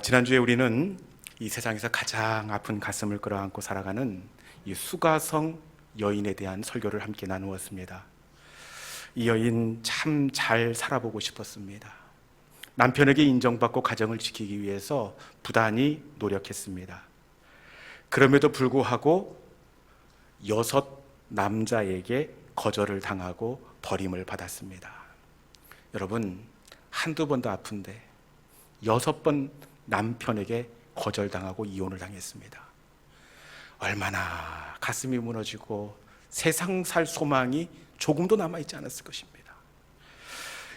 지난주에 우리는 이 세상에서 가장 아픈 가슴을 끌어안고 살아가는 이 수가성 여인에 대한 설교를 함께 나누었습니다. 이 여인 참 잘 살아보고 싶었습니다. 남편에게 인정받고 가정을 지키기 위해서 부단히 노력했습니다. 그럼에도 불구하고 6 남자에게 거절을 당하고 버림을 받았습니다. 여러분, 한두 번도 아픈데 6번 남편에게 거절당하고 이혼을 당했습니다. 얼마나 가슴이 무너지고 세상 살 소망이 조금도 남아있지 않았을 것입니다.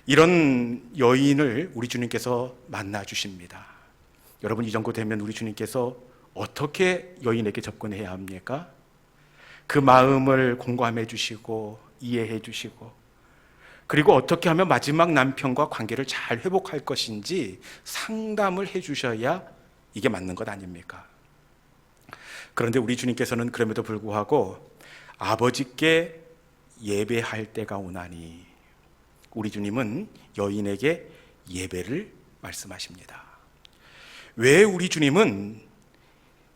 이런 여인을 우리 주님께서 만나 주십니다. 여러분, 이 정도 되면 우리 주님께서 어떻게 여인에게 접근해야 합니까? 그 마음을 공감해 주시고 이해해 주시고, 그리고 어떻게 하면 마지막 남편과 관계를 잘 회복할 것인지 상담을 해 주셔야 이게 맞는 것 아닙니까? 그런데 우리 주님께서는 그럼에도 불구하고 아버지께 예배할 때가 오나니, 우리 주님은 여인에게 예배를 말씀하십니다. 왜 우리 주님은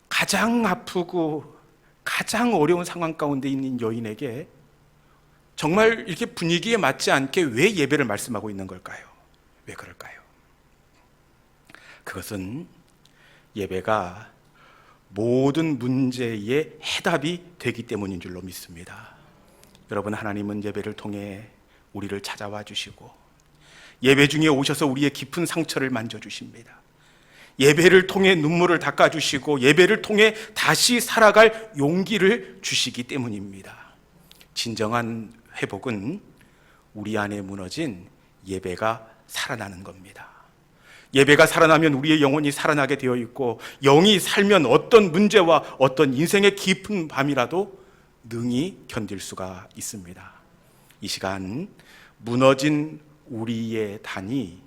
가장 아프고 가장 어려운 상황 가운데 있는 여인에게 정말 이렇게 분위기에 맞지 않게 왜 예배를 말씀하고 있는 걸까요? 왜 그럴까요? 그것은 예배가 모든 문제의 해답이 되기 때문인 줄로 믿습니다. 여러분, 하나님은 예배를 통해 우리를 찾아와 주시고 예배 중에 오셔서 우리의 깊은 상처를 만져주십니다. 예배를 통해 눈물을 닦아주시고 예배를 통해 다시 살아갈 용기를 주시기 때문입니다. 진정한 회복은 우리 안에 무너진 예배가 살아나는 겁니다. 예배가 살아나면 우리의 영혼이 살아나게 되어 있고, 영이 살면 어떤 문제와 어떤 인생의 깊은 밤이라도 능히 견딜 수가 있습니다. 이 시간 무너진 우리의 단이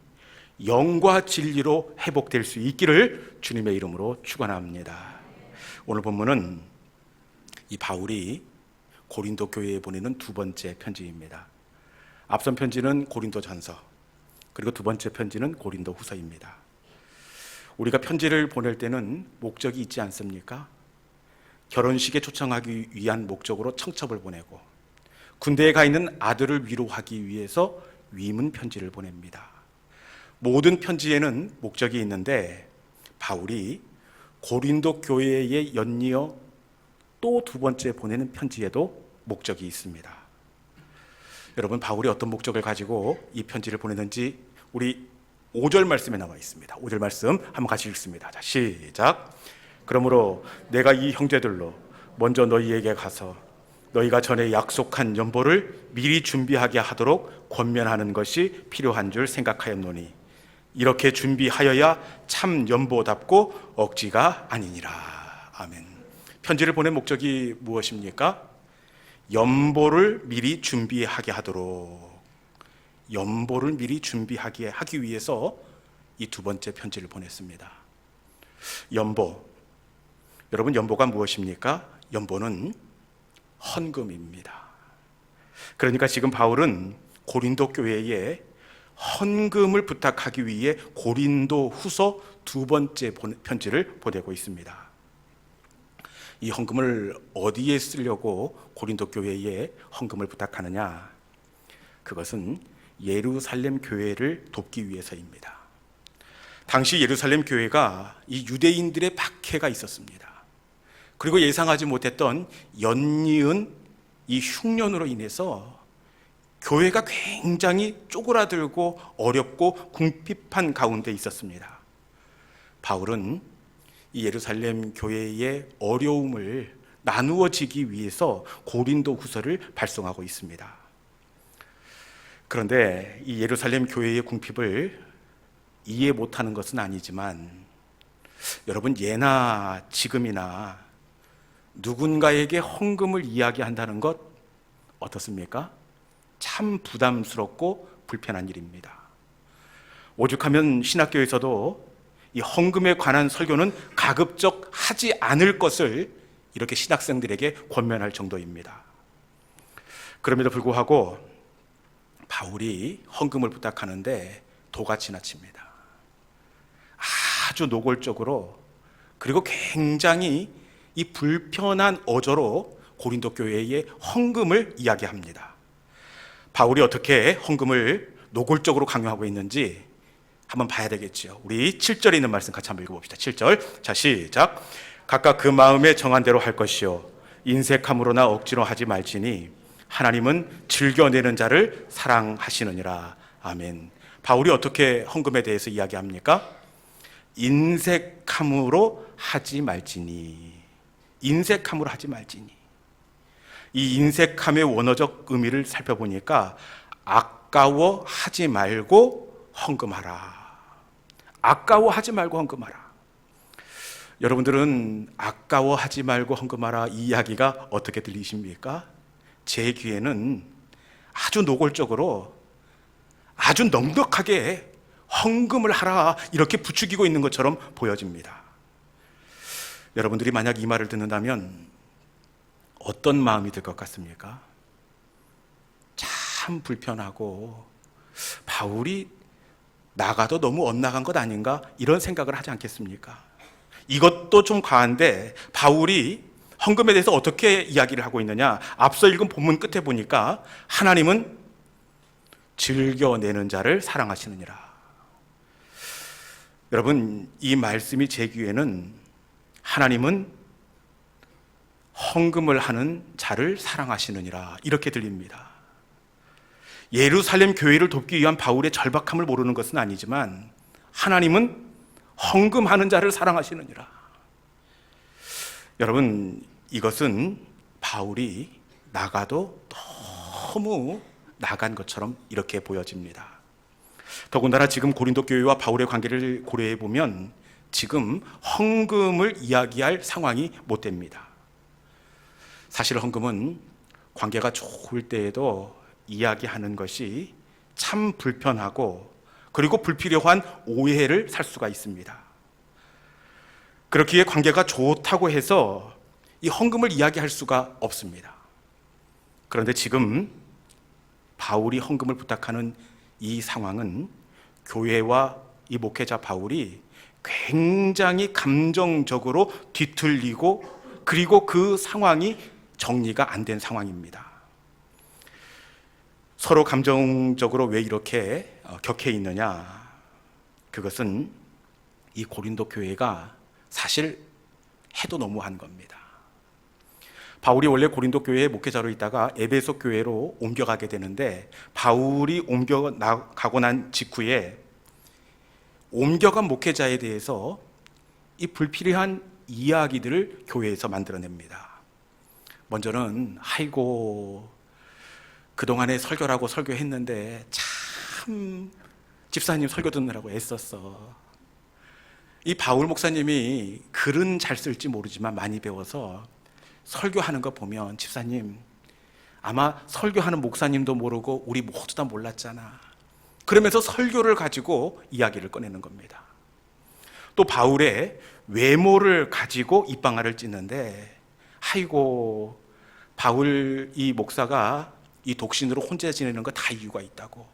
영과 진리로 회복될 수 있기를 주님의 이름으로 축원합니다. 오늘 본문은 이 바울이 고린도 교회에 보내는 2번째 편지입니다. 앞선 편지는 고린도전서, 그리고 2번째 편지는 고린도후서입니다. 우리가 편지를 보낼 때는 목적이 있지 않습니까? 결혼식에 초청하기 위한 목적으로 청첩을 보내고, 군대에 가 있는 아들을 위로하기 위해서 위문 편지를 보냅니다. 모든 편지에는 목적이 있는데, 바울이 고린도 교회에 연이어 또 2번째 보내는 편지에도 목적이 있습니다. 여러분, 바울이 어떤 목적을 가지고 이 편지를 보내는지 우리 5절 말씀에 나와 있습니다. 5절 말씀 한번 같이 읽습니다. 자, 시작. 그러므로 내가 이 형제들로 먼저 너희에게 가서 너희가 전에 약속한 연보를 미리 준비하게 하도록 권면하는 것이 필요한 줄 생각하였노니, 이렇게 준비하여야 참 연보답고 억지가 아니니라. 아멘. 편지를 보낸 목적이 무엇입니까? 연보를 미리 준비하게 하도록, 연보를 미리 준비하게 하기 위해서 이 2번째 편지를 보냈습니다. 연보, 여러분, 연보가 무엇입니까? 연보는 헌금입니다. 그러니까 지금 바울은 고린도 교회에 헌금을 부탁하기 위해 고린도 후서 2번째 편지를 보내고 있습니다. 이 헌금을 어디에 쓰려고 고린도 교회에 헌금을 부탁하느냐? 그것은 예루살렘 교회를 돕기 위해서입니다. 당시 예루살렘 교회가 이 유대인들의 박해가 있었습니다. 그리고 예상하지 못했던 연이은 이 흉년으로 인해서 교회가 굉장히 쪼그라들고 어렵고 궁핍한 가운데 있었습니다. 바울은 이 예루살렘 교회의 어려움을 나누어지기 위해서 고린도 후서를 발송하고 있습니다. 그런데 이 예루살렘 교회의 궁핍을 이해 못하는 것은 아니지만, 여러분, 예나 지금이나 누군가에게 헌금을 이야기한다는 것 어떻습니까? 참 부담스럽고 불편한 일입니다. 오죽하면 신학교에서도 이 헌금에 관한 설교는 가급적 하지 않을 것을 이렇게 신학생들에게 권면할 정도입니다. 그럼에도 불구하고 바울이 헌금을 부탁하는데 도가 지나칩니다. 아주 노골적으로 그리고 굉장히 이 불편한 어조로 고린도 교회의 헌금을 이야기합니다. 바울이 어떻게 헌금을 노골적으로 강요하고 있는지 한번 봐야 되겠죠. 우리 7절에 있는 말씀 같이 한번 읽어봅시다. 7절. 자, 시작. 각각 그 마음에 정한 대로 할 것이요 인색함으로나 억지로 하지 말지니 하나님은 즐겨내는 자를 사랑하시느니라. 아멘. 바울이 어떻게 헌금에 대해서 이야기합니까? 인색함으로 하지 말지니. 인색함으로 하지 말지니. 이 인색함의 원어적 의미를 살펴보니까 아까워하지 말고 헌금하라. 아까워하지 말고 헌금하라. 여러분들은 아까워하지 말고 헌금하라 이 이야기가 어떻게 들리십니까? 제 귀에는 아주 노골적으로 아주 넉넉하게 헌금을 하라 이렇게 부추기고 있는 것처럼 보여집니다. 여러분들이 만약 이 말을 듣는다면 어떤 마음이 들 것 같습니까? 참 불편하고 바울이 나가도 너무 엇나간 것 아닌가 이런 생각을 하지 않겠습니까? 이것도 좀 과한데 바울이 헌금에 대해서 어떻게 이야기를 하고 있느냐, 앞서 읽은 본문 끝에 보니까 하나님은 즐겨내는 자를 사랑하시느니라. 여러분, 이 말씀이 제 귀에는 하나님은 헌금을 하는 자를 사랑하시느니라 이렇게 들립니다. 예루살렘 교회를 돕기 위한 바울의 절박함을 모르는 것은 아니지만 하나님은 헌금하는 자를 사랑하시느니라. 여러분, 이것은 바울이 나가도 너무 나간 것처럼 이렇게 보여집니다. 더군다나 지금 고린도 교회와 바울의 관계를 고려해 보면 지금 헌금을 이야기할 상황이 못 됩니다. 사실 헌금은 관계가 좋을 때에도 이야기하는 것이 참 불편하고 그리고 불필요한 오해를 살 수가 있습니다. 그렇기에 관계가 좋다고 해서 이 헌금을 이야기할 수가 없습니다. 그런데 지금 바울이 헌금을 부탁하는 이 상황은 교회와 이 목회자 바울이 굉장히 감정적으로 뒤틀리고 그리고 그 상황이 정리가 안 된 상황입니다. 서로 감정적으로 왜 이렇게 격해 있느냐? 그것은 이 고린도 교회가 사실 해도 너무한 겁니다. 바울이 원래 고린도 교회의 목회자로 있다가 에베소 교회로 옮겨가게 되는데 바울이 옮겨가고 난 직후에 옮겨간 목회자에 대해서 이 불필요한 이야기들을 교회에서 만들어냅니다. 먼저는 아이고 그동안에 설교라고 설교했는데 참 집사님 설교 듣느라고 애썼어. 이 바울 목사님이 글은 잘 쓸지 모르지만 많이 배워서 설교하는 거 보면 집사님 아마 설교하는 목사님도 모르고 우리 모두 다 몰랐잖아. 그러면서 설교를 가지고 이야기를 꺼내는 겁니다. 또 바울의 외모를 가지고 입방아를 찢는데 아이고 바울 이 목사가 이 독신으로 혼자 지내는 거 다 이유가 있다고.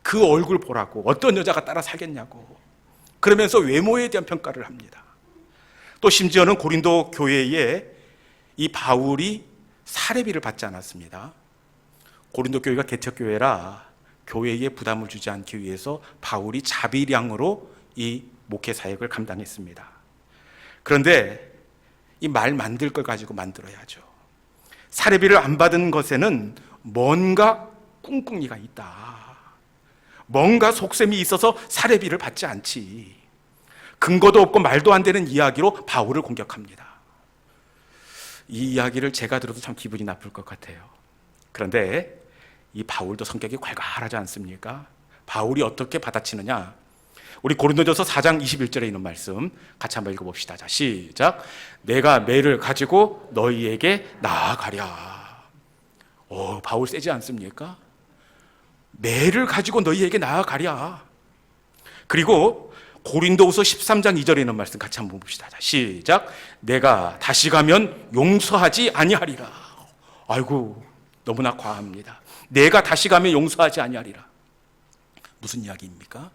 그 얼굴 보라고 어떤 여자가 따라 살겠냐고. 그러면서 외모에 대한 평가를 합니다. 또 심지어는 고린도 교회에 이 바울이 사례비를 받지 않았습니다. 고린도 교회가 개척교회라 교회에 부담을 주지 않기 위해서 바울이 자비량으로 이 목회 사역을 감당했습니다. 그런데 이 말 만들 걸 가지고 만들어야죠. 사례비를 안 받은 것에는 뭔가 꿍꿍이가 있다. 뭔가 속셈이 있어서 사례비를 받지 않지. 근거도 없고 말도 안 되는 이야기로 바울을 공격합니다. 이 이야기를 제가 들어도 참 기분이 나쁠 것 같아요. 그런데 이 바울도 성격이 괄괄하지 않습니까? 바울이 어떻게 받아치느냐? 우리 고린도전서 4장 21절에 있는 말씀 같이 한번 읽어봅시다. 자, 시작. 내가 매를 가지고 너희에게 나아가랴. 바울 세지 않습니까? 매를 가지고 너희에게 나아가랴. 그리고 고린도후서 13장 2절에 있는 말씀 같이 한번 봅시다. 자, 시작. 내가 다시 가면 용서하지 아니하리라. 아이고 너무나 과합니다. 내가 다시 가면 용서하지 아니하리라. 무슨 이야기입니까?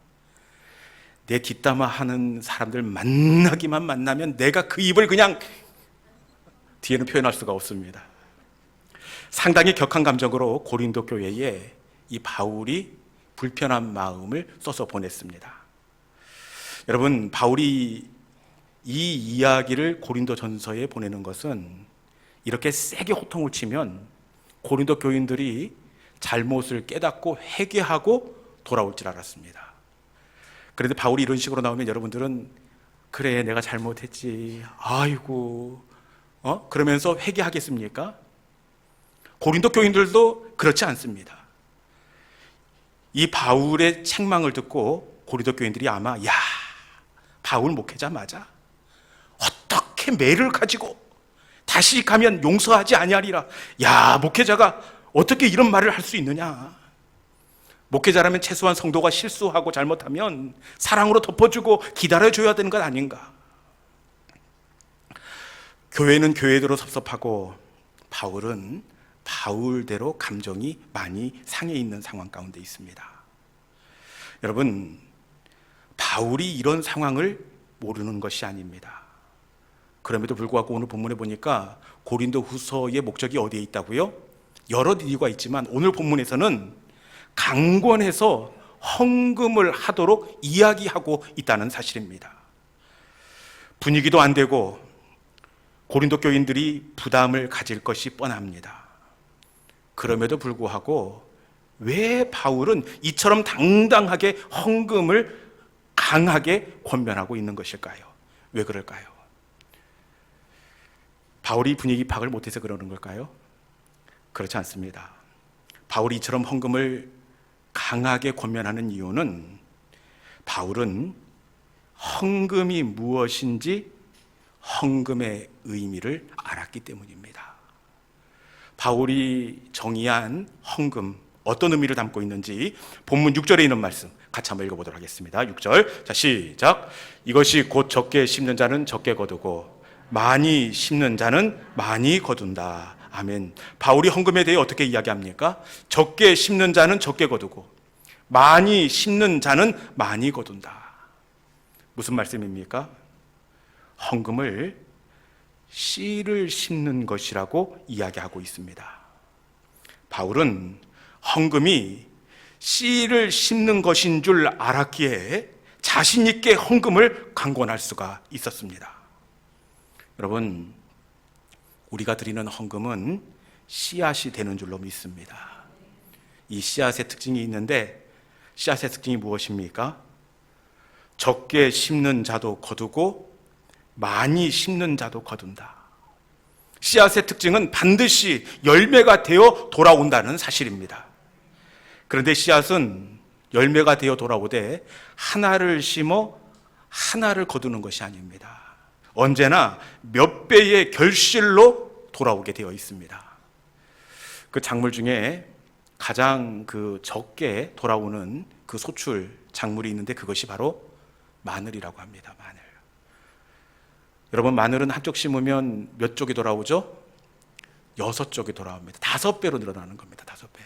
내 뒷담화 하는 사람들 만나면 내가 그 입을 그냥 뒤에는 표현할 수가 없습니다. 상당히 격한 감정으로 고린도 교회에 이 바울이 불편한 마음을 써서 보냈습니다. 여러분, 바울이 이 이야기를 고린도 전서에 보내는 것은 이렇게 세게 호통을 치면 고린도 교인들이 잘못을 깨닫고 회개하고 돌아올 줄 알았습니다. 그런데 바울이 이런 식으로 나오면 여러분들은 그래, 내가 잘못했지, 아이고, 그러면서 회개하겠습니까? 고린도 교인들도 그렇지 않습니다. 이 바울의 책망을 듣고 고린도 교인들이 아마, 야, 바울 목회자 맞아? 어떻게 매를 가지고 다시 가면 용서하지 아니하리라. 야, 목회자가 어떻게 이런 말을 할 수 있느냐? 목회자라면 최소한 성도가 실수하고 잘못하면 사랑으로 덮어주고 기다려줘야 되는 것 아닌가? 교회는 교회대로 섭섭하고 바울은 바울대로 감정이 많이 상해 있는 상황 가운데 있습니다. 여러분, 바울이 이런 상황을 모르는 것이 아닙니다. 그럼에도 불구하고 오늘 본문에 보니까 고린도 후서의 목적이 어디에 있다고요? 여러 이유가 있지만 오늘 본문에서는 강권해서 헌금을 하도록 이야기하고 있다는 사실입니다. 분위기도 안 되고 고린도 교인들이 부담을 가질 것이 뻔합니다. 그럼에도 불구하고 왜 바울은 이처럼 당당하게 헌금을 강하게 권면하고 있는 것일까요? 왜 그럴까요? 바울이 분위기 파악을 못해서 그러는 걸까요? 그렇지 않습니다. 바울이 이처럼 헌금을 강하게 권면하는 이유는 바울은 헌금이 무엇인지 헌금의 의미를 알았기 때문입니다. 바울이 정의한 헌금, 어떤 의미를 담고 있는지 본문 6절에 있는 말씀 같이 한번 읽어보도록 하겠습니다. 6절, 자 시작. 이것이 곧 적게 심는 자는 적게 거두고 많이 심는 자는 많이 거둔다. 아멘. 바울이 헌금에 대해 어떻게 이야기합니까? 적게 심는 자는 적게 거두고 많이 심는 자는 많이 거둔다. 무슨 말씀입니까? 헌금을 씨를 심는 것이라고 이야기하고 있습니다. 바울은 헌금이 씨를 심는 것인 줄 알았기에 자신 있게 헌금을 강권할 수가 있었습니다. 여러분, 우리가 드리는 헌금은 씨앗이 되는 줄로 믿습니다. 이 씨앗의 특징이 있는데 씨앗의 특징이 무엇입니까? 적게 심는 자도 거두고 많이 심는 자도 거둔다. 씨앗의 특징은 반드시 열매가 되어 돌아온다는 사실입니다. 그런데 씨앗은 열매가 되어 돌아오되 하나를 심어 하나를 거두는 것이 아닙니다. 언제나 몇 배의 결실로 돌아오게 되어 있습니다. 그 작물 중에 가장 적게 돌아오는 그 소출 작물이 있는데 그것이 바로 마늘이라고 합니다. 마늘. 여러분, 마늘은 한쪽 심으면 몇 쪽이 돌아오죠? 6쪽이 돌아옵니다. 5배로 늘어나는 겁니다. 5배.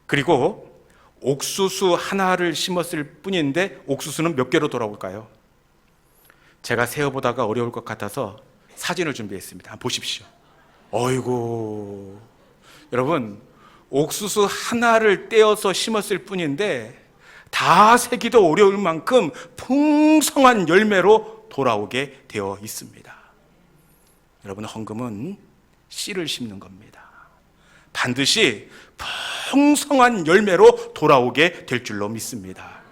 그리고 옥수수 하나를 심었을 뿐인데 옥수수는 몇 개로 돌아올까요? 제가 세어보다가 어려울 것 같아서 사진을 준비했습니다. 한번 보십시오. 어이구, 여러분, 옥수수 하나를 떼어서 심었을 뿐인데 다 세기도 어려울 만큼 풍성한 열매로 돌아오게 되어 있습니다. 여러분, 헌금은 씨를 심는 겁니다. 반드시 풍성한 열매로 돌아오게 될 줄로 믿습니다.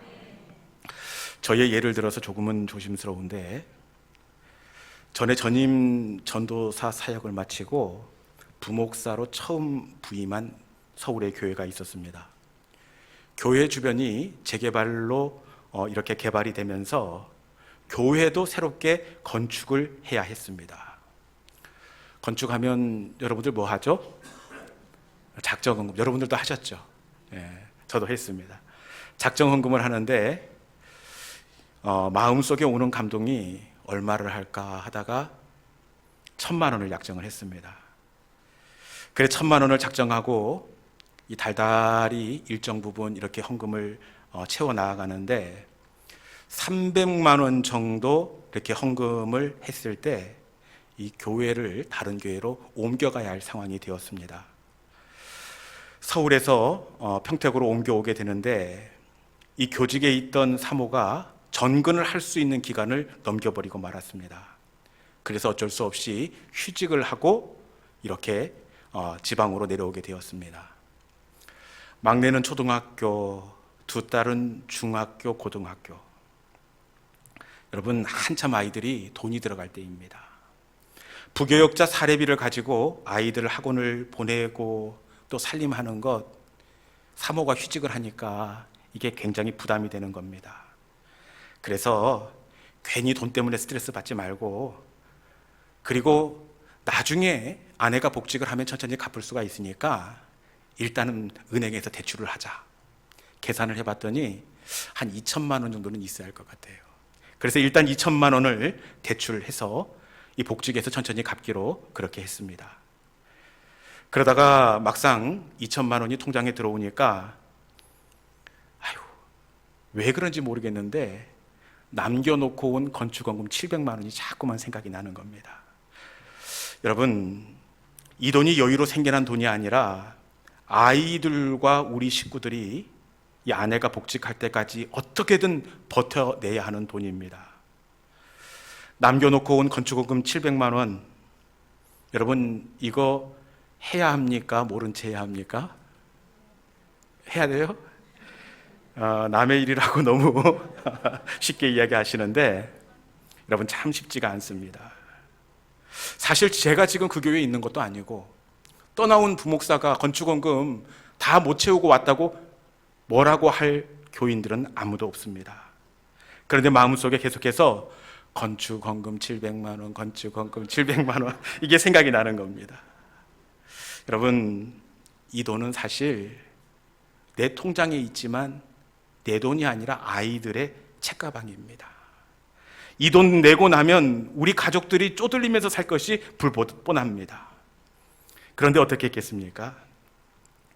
저의 예를 들어서 조금은 조심스러운데, 전에 전임 전도사 사역을 마치고 부목사로 처음 부임한 서울의 교회가 있었습니다. 교회 주변이 재개발로 이렇게 개발이 되면서 교회도 새롭게 건축을 해야 했습니다. 건축하면 여러분들 뭐 하죠? 작정헌금. 여러분들도 하셨죠? 예, 저도 했습니다. 작정헌금을 하는데 마음속에 오는 감동이 얼마를 할까 하다가 1,000만 원을 약정을 했습니다. 그래 1,000만 원을 작정하고 이 달달이 일정 부분 이렇게 헌금을 채워 나가는데 300만 원 정도 이렇게 헌금을 했을 때 이 교회를 다른 교회로 옮겨가야 할 상황이 되었습니다. 서울에서 평택으로 옮겨오게 되는데 이 교직에 있던 사모가 전근을 할 수 있는 기간을 넘겨버리고 말았습니다. 그래서 어쩔 수 없이 휴직을 하고 이렇게 지방으로 내려오게 되었습니다. 막내는 초등학교, 두 딸은 중학교, 고등학교. 여러분, 한참 아이들이 돈이 들어갈 때입니다. 부교역자 사례비를 가지고 아이들 학원을 보내고 또 살림하는 것, 사모가 휴직을 하니까 이게 굉장히 부담이 되는 겁니다. 그래서 괜히 돈 때문에 스트레스 받지 말고, 그리고 나중에 아내가 복직을 하면 천천히 갚을 수가 있으니까 일단은 은행에서 대출을 하자. 계산을 해봤더니 한 2천만 원 정도는 있어야 할 것 같아요. 그래서 일단 2천만 원을 대출해서 이 복직에서 천천히 갚기로 그렇게 했습니다. 그러다가 막상 2천만 원이 통장에 들어오니까 왜 그런지 모르겠는데 남겨놓고 온 건축원금 700만 원이 자꾸만 생각이 나는 겁니다. 여러분, 이 돈이 여유로 생겨난 돈이 아니라 아이들과 우리 식구들이 이 아내가 복직할 때까지 어떻게든 버텨내야 하는 돈입니다. 남겨놓고 온 건축원금 700만 원, 여러분 이거 해야 합니까? 모른 채 해야 합니까? 해야 돼요? 남의 일이라고 너무 쉽게 이야기하시는데 여러분 참 쉽지가 않습니다. 사실 제가 지금 그 교회에 있는 것도 아니고 떠나온 부목사가 건축원금 다 못 채우고 왔다고 뭐라고 할 교인들은 아무도 없습니다. 그런데 마음속에 계속해서 건축원금 700만 원, 건축원금 700만 원 이게 생각이 나는 겁니다. 여러분, 이 돈은 사실 내 통장에 있지만 내 돈이 아니라 아이들의 책가방입니다. 이 돈 내고 나면 우리 가족들이 쪼들리면서 살 것이 불보듯 뻔합니다. 그런데 어떻게 했겠습니까?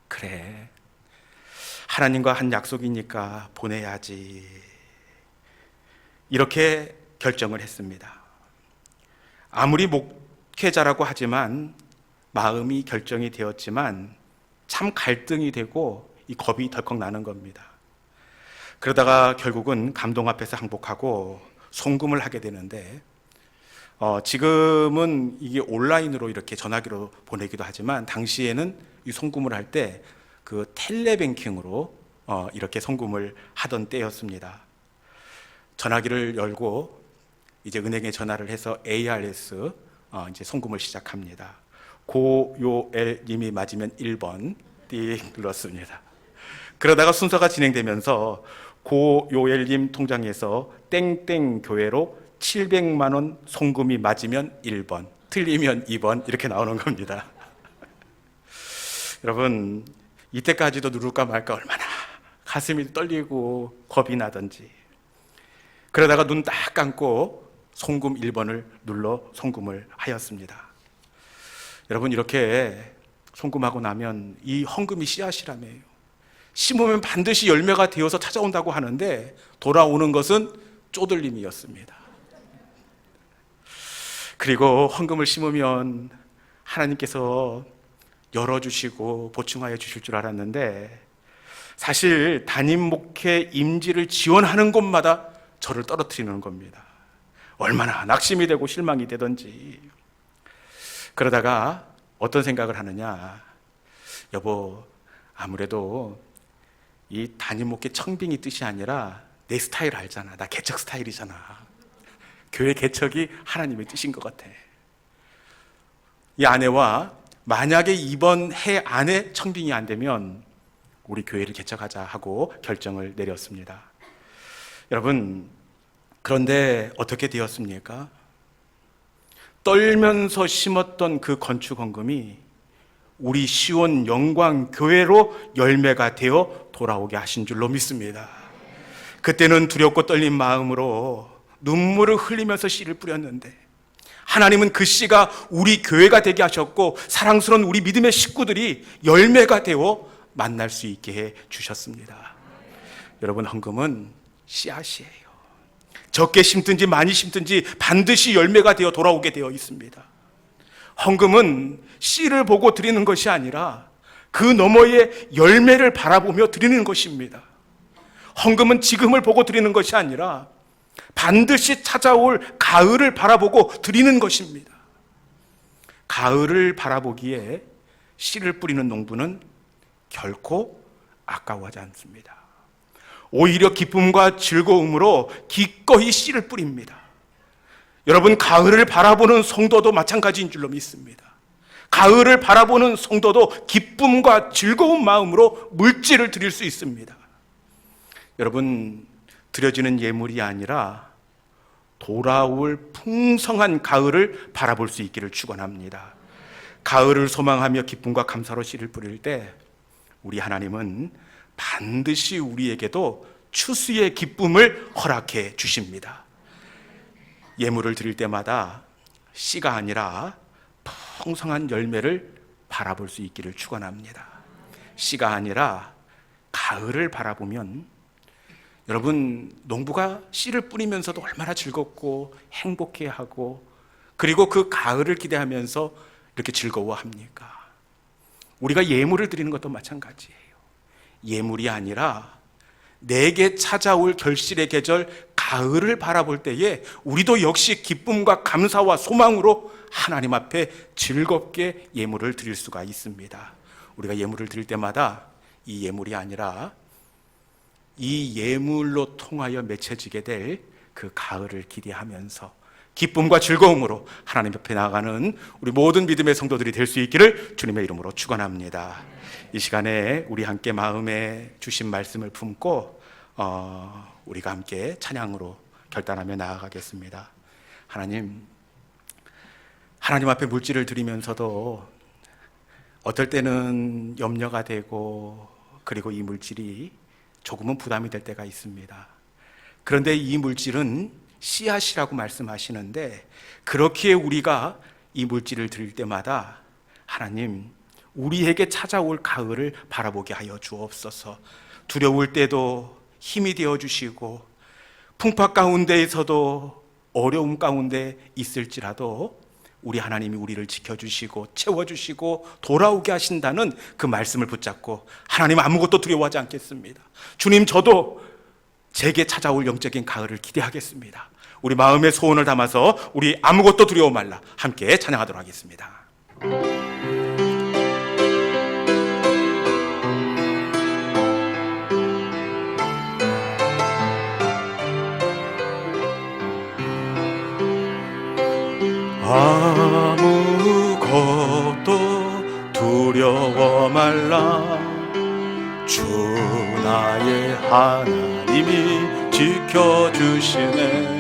그래, 하나님과 한 약속이니까 보내야지. 이렇게 결정을 했습니다. 아무리 목회자라고 하지만 마음이 결정이 되었지만 참 갈등이 되고 이 겁이 덜컥 나는 겁니다. 그러다가 결국은 감동 앞에서 항복하고 송금을 하게 되는데 지금은 이게 온라인으로 이렇게 전화기로 보내기도 하지만 당시에는 이 송금을 할 때 그 텔레뱅킹으로 이렇게 송금을 하던 때였습니다. 전화기를 열고 이제 은행에 전화를 해서 ARS 이제 송금을 시작합니다. 고요엘님이 맞으면 1번 띡 눌렀습니다. 그러다가 순서가 진행되면서 고요엘님 통장에서 땡땡 교회로 700만 원 송금이 맞으면 1번, 틀리면 2번 이렇게 나오는 겁니다. 여러분, 이때까지도 누를까 말까 얼마나 가슴이 떨리고 겁이 나던지. 그러다가 눈 딱 감고 송금 1번을 눌러 송금을 하였습니다. 여러분, 이렇게 송금하고 나면 이 헌금이 씨앗이라며요. 심으면 반드시 열매가 되어서 찾아온다고 하는데 돌아오는 것은 쪼들림이었습니다. 그리고 헌금을 심으면 하나님께서 열어주시고 보충하여 주실 줄 알았는데 사실 담임 목회 임지를 지원하는 곳마다 저를 떨어뜨리는 겁니다. 얼마나 낙심이 되고 실망이 되던지. 그러다가 어떤 생각을 하느냐, 여보, 아무래도 이 담임 목회 청빙이 뜻이 아니라 내 스타일 알잖아. 나 개척 스타일이잖아. 교회 개척이 하나님의 뜻인 것 같아. 이 아내와 만약에 이번 해 안에 청빙이 안 되면 우리 교회를 개척하자 하고 결정을 내렸습니다. 여러분, 그런데 어떻게 되었습니까? 떨면서 심었던 그 건축 헌금이 우리 시온 영광교회로 열매가 되어 돌아오게 하신 줄로 믿습니다. 그때는 두렵고 떨린 마음으로 눈물을 흘리면서 씨를 뿌렸는데 하나님은 그 씨가 우리 교회가 되게 하셨고 사랑스러운 우리 믿음의 식구들이 열매가 되어 만날 수 있게 해 주셨습니다. 여러분, 헌금은 씨앗이에요. 적게 심든지 많이 심든지 반드시 열매가 되어 돌아오게 되어 있습니다. 헌금은 씨를 보고 드리는 것이 아니라 그 너머의 열매를 바라보며 드리는 것입니다. 헌금은 지금을 보고 드리는 것이 아니라 반드시 찾아올 가을을 바라보고 드리는 것입니다. 가을을 바라보기에 씨를 뿌리는 농부는 결코 아까워하지 않습니다. 오히려 기쁨과 즐거움으로 기꺼이 씨를 뿌립니다. 여러분, 가을을 바라보는 성도도 마찬가지인 줄로 믿습니다. 가을을 바라보는 성도도 기쁨과 즐거운 마음으로 물질을 드릴 수 있습니다. 여러분, 드려지는 예물이 아니라 돌아올 풍성한 가을을 바라볼 수 있기를 축원합니다. 가을을 소망하며 기쁨과 감사로 씨를 뿌릴 때 우리 하나님은 반드시 우리에게도 추수의 기쁨을 허락해 주십니다. 예물을 드릴 때마다 씨가 아니라 풍성한 열매를 바라볼 수 있기를 축원합니다. 씨가 아니라 가을을 바라보면, 여러분, 농부가 씨를 뿌리면서도 얼마나 즐겁고 행복해하고, 그리고 그 가을을 기대하면서 이렇게 즐거워합니까? 우리가 예물을 드리는 것도 마찬가지예요. 예물이 아니라 내게 찾아올 결실의 계절 가을을 바라볼 때에 우리도 역시 기쁨과 감사와 소망으로 하나님 앞에 즐겁게 예물을 드릴 수가 있습니다. 우리가 예물을 드릴 때마다 이 예물이 아니라 이 예물로 통하여 맺혀지게 될 그 가을을 기대하면서 기쁨과 즐거움으로 하나님 옆에 나아가는 우리 모든 믿음의 성도들이 될 수 있기를 주님의 이름으로 축원합니다. 이 시간에 우리 함께 마음에 주신 말씀을 품고 우리가 함께 찬양으로 결단하며 나아가겠습니다. 하나님 앞에 물질을 드리면서도 어떨 때는 염려가 되고, 그리고 이 물질이 조금은 부담이 될 때가 있습니다. 그런데 이 물질은 씨앗이라고 말씀하시는데, 그렇기에 우리가 이 물질을 드릴 때마다 하나님, 우리에게 찾아올 가을을 바라보게 하여 주옵소서. 두려울 때도 힘이 되어 주시고, 풍파 가운데에서도 어려움 가운데 있을지라도 우리 하나님이 우리를 지켜주시고 채워주시고 돌아오게 하신다는 그 말씀을 붙잡고, 하나님 아무것도 두려워하지 않겠습니다. 주님, 저도 제게 찾아올 영적인 가을을 기대하겠습니다. 우리 마음의 소원을 담아서 우리 아무것도 두려워 말라 함께 찬양하도록 하겠습니다. 아무것도 두려워 말라. 주 나의 하나님이 지켜주시네.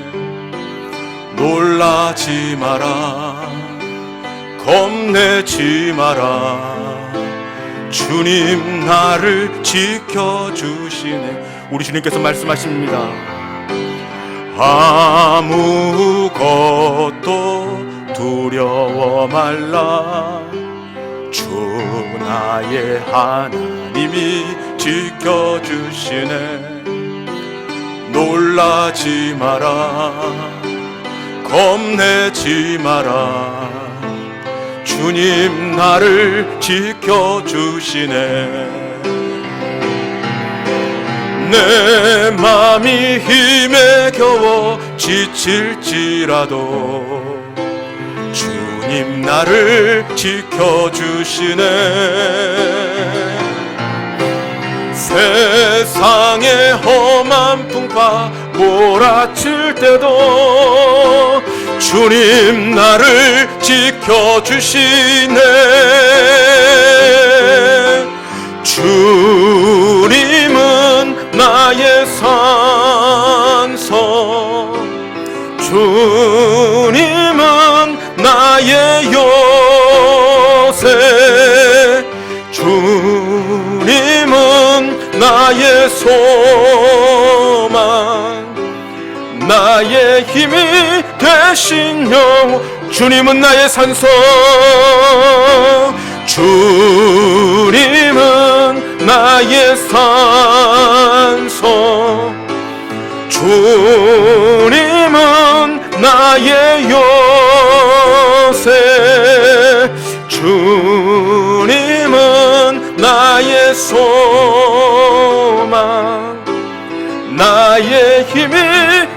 놀라지 마라, 겁내지 마라. 주님 나를 지켜주시네. 우리 주님께서 말씀하십니다. 아무것도 두려워 말라. 주 나의 하나님이 지켜주시네. 놀라지 마라, 겁내지 마라. 주님 나를 지켜주시네. 내 맘이 힘에 겨워 지칠지라도 주님 나를 지켜주시네. 세상의 험한 풍파 몰아칠 때도 주님 나를 지켜주시네. 주님은 나의 산성, 주님은 나의 요새, 주님은 나의 소망, 나의 힘이 되신 영혼. 주님은 나의 산성, 주님은 나의 산성, 주님 나의 요새, 주님은 나의 소망, 나의 힘이